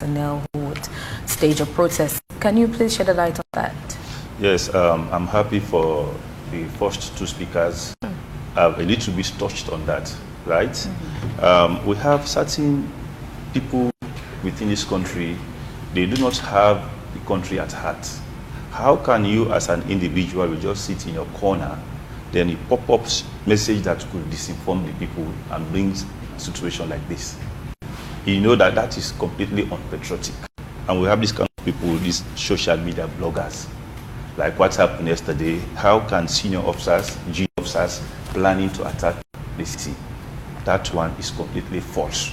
personnel who would stage a protest. Can you please shed a light on that? Yes, I'm happy for the first two speakers have a little bit touched on that, right? We have certain people within this country, they do not have the country at heart. How can you as an individual will just sit in your corner, then you pop up message that could disinform the people and bring a situation like this? You know that that is completely unpatriotic. And we have this kind of people, these social media bloggers, like what happened yesterday. How can senior officers, junior officers, planning to attack the city? That one is completely false.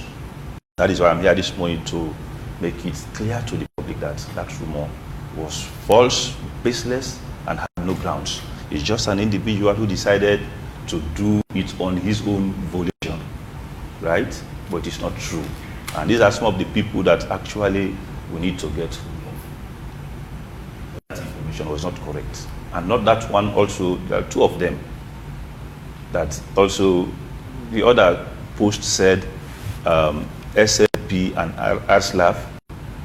That is why I'm here this morning to make it clear to the public that that rumor was false, baseless, and had no grounds. It's just an individual who decided to do it on his own volition, right? But it's not true. And these are some of the people that actually we need to get. That information was not correct. And not that one also, there are two of them. That also, the other post said SLP and RSLAF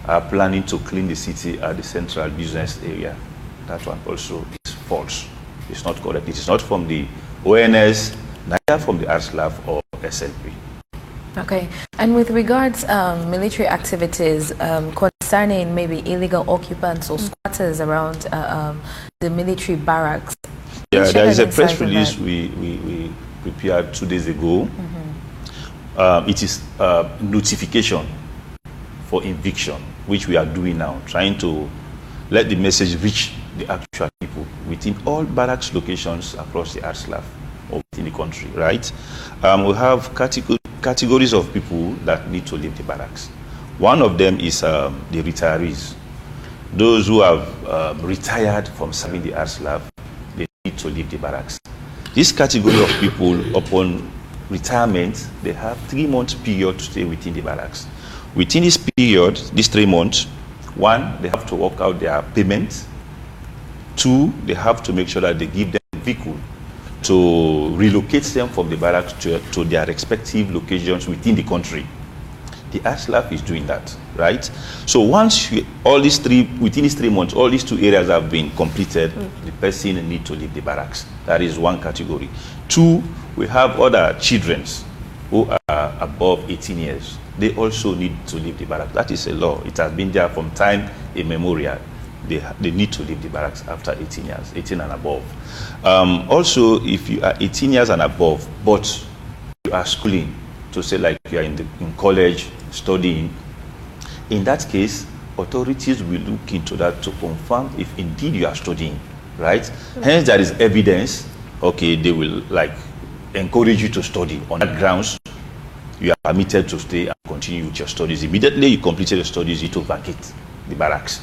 are planning to clean the city at the central business area. That one also is false. It's not correct. It is not from the ONS, neither from the RSLAF or SLP. Okay. And with regards military activities concerning maybe illegal occupants or squatters around the military barracks. Yeah, there is a press release we prepared 2 days ago. It is notification for eviction, which we are doing now, trying to let the message reach the actual people within all barracks locations across the RSLAF or within the country, right? We have categories of people that need to leave the barracks. One of them is the retirees. Those who have retired from serving the RSLAF, they need to leave the barracks. This category of people, upon retirement, they have 3 months period to stay within the barracks. Within this period, these 3 months, 1, they have to work out their payment. 2, they have to make sure that they give them a vehicle to relocate them from the barracks to their respective locations within the country. The RSLAF is doing that, right? So once within these 3 months, all these 2 areas have been completed, the person need to leave the barracks. That is one category. 2, we have other children who are above 18 years. They also need to leave the barracks. That is a law. It has been there from time immemorial. They need to leave the barracks after 18 years, 18 and above. Also, if you are 18 years and above, but you are schooling, to say like you are in college studying, in that case, authorities will look into that to confirm if indeed you are studying, right? Hence, there is evidence. Okay, they will like encourage you to study. On that grounds, you are permitted to stay and continue with your studies. Immediately you completed your studies, you to vacate the barracks.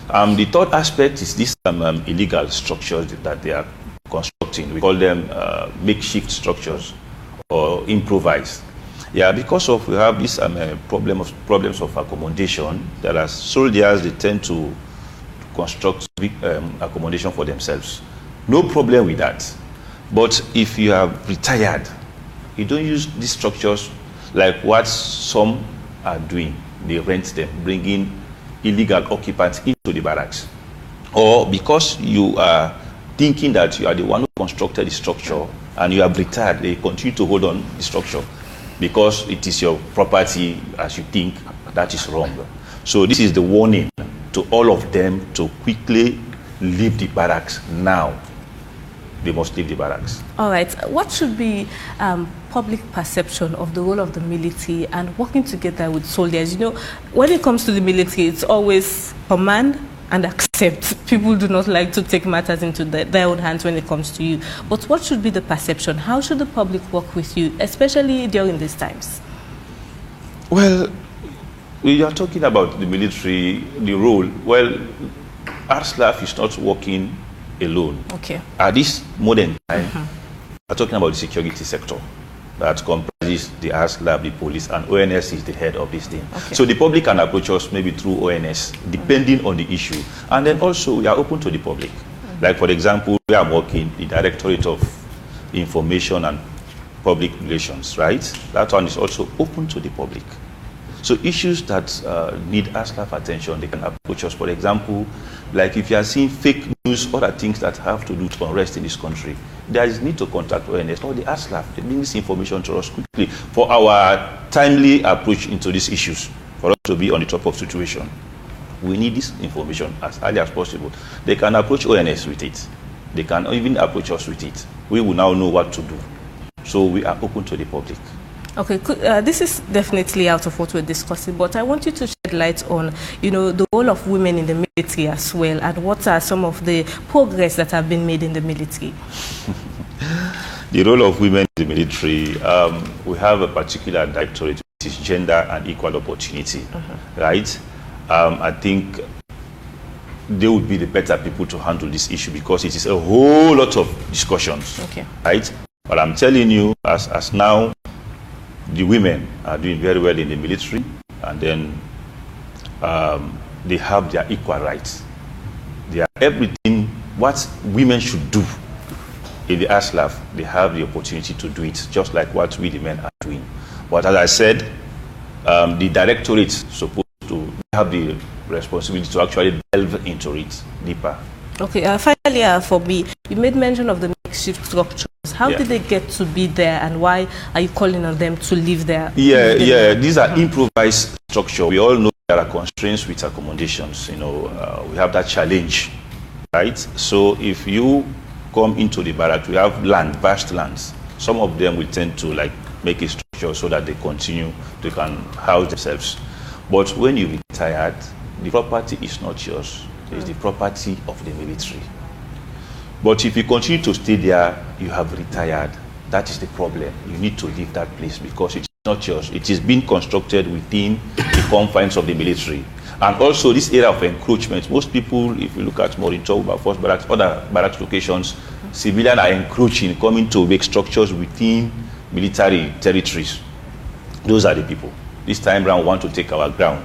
The third aspect is these illegal structures that they are constructing. We call them makeshift structures or improvised. Yeah, because we have this problems of accommodation. There are soldiers, they tend to construct big accommodation for themselves. No problem with that. But if you have retired, you don't use these structures like what some are doing. They rent them, bringing illegal occupants into the barracks. Or because you are thinking that you are the one who constructed the structure and you have retired, they continue to hold on the structure because it is your property as you think. That is wrong. So this is the warning to all of them to quickly leave the barracks now. They must leave the barracks. All right. What should be public perception of the role of the military and working together with soldiers? You know, when it comes to the military, it's always command and accept. People do not like to take matters into their own hands when it comes to you. But what should be the perception? How should the public work with you, especially during these times? Well, we are talking about the military, the role. Well, RSLAF is not working alone. Okay. At this modern time, we're talking about the security sector that comprises the RSLAF, the police, and ONS is the head of this thing. Okay. So the public can approach us maybe through ONS, depending on the issue. And then also we are open to the public. Like for example, we are working the Directorate of Information and Public Relations, right? That one is also open to the public. So issues that need ASLAF attention, they can approach us. For example, like if you are seeing fake news, other things that have to do with unrest in this country, there is need to contact ONS or the ASLAF. They bring this information to us quickly for our timely approach into these issues, for us to be on the top of situation. We need this information as early as possible. They can approach ONS with it. They can even approach us with it. We will now know what to do. So we are open to the public. Okay, this is definitely out of what we're discussing, but I want you to shed light on, the role of women in the military as well, and what are some of the progress that have been made in the military? The role of women in the military, we have a particular directorate, which is gender and equal opportunity, right? I think they would be the better people to handle this issue because it is a whole lot of discussions, right? But I'm telling you, as now, the women are doing very well in the military, and then they have their equal rights. They are everything what women should do in the ASLAF. They have the opportunity to do it, just like what we the men are doing. But as I said, the directorate is supposed to have the responsibility to actually delve into it deeper. Okay, finally, for me, you made mention of the makeshift structures. How did they get to be there, and why are you calling on them to live there? These are improvised structure. We all know there are constraints with accommodations. We have that challenge, right? So if you come into the barrack, we have land, vast lands. Some of them will tend to make a structure so that they can house themselves. But when you retired, the property is not yours. It's the property of the military. But if you continue to stay there, you have retired. That is the problem. You need to leave that place because it's not yours. It is being constructed within the confines of the military. And also this area of encroachment, most people, if you look at Morinto, First Barracks, other barracks locations, civilians are encroaching, coming to make structures within military territories. Those are the people. This time round want to take our ground.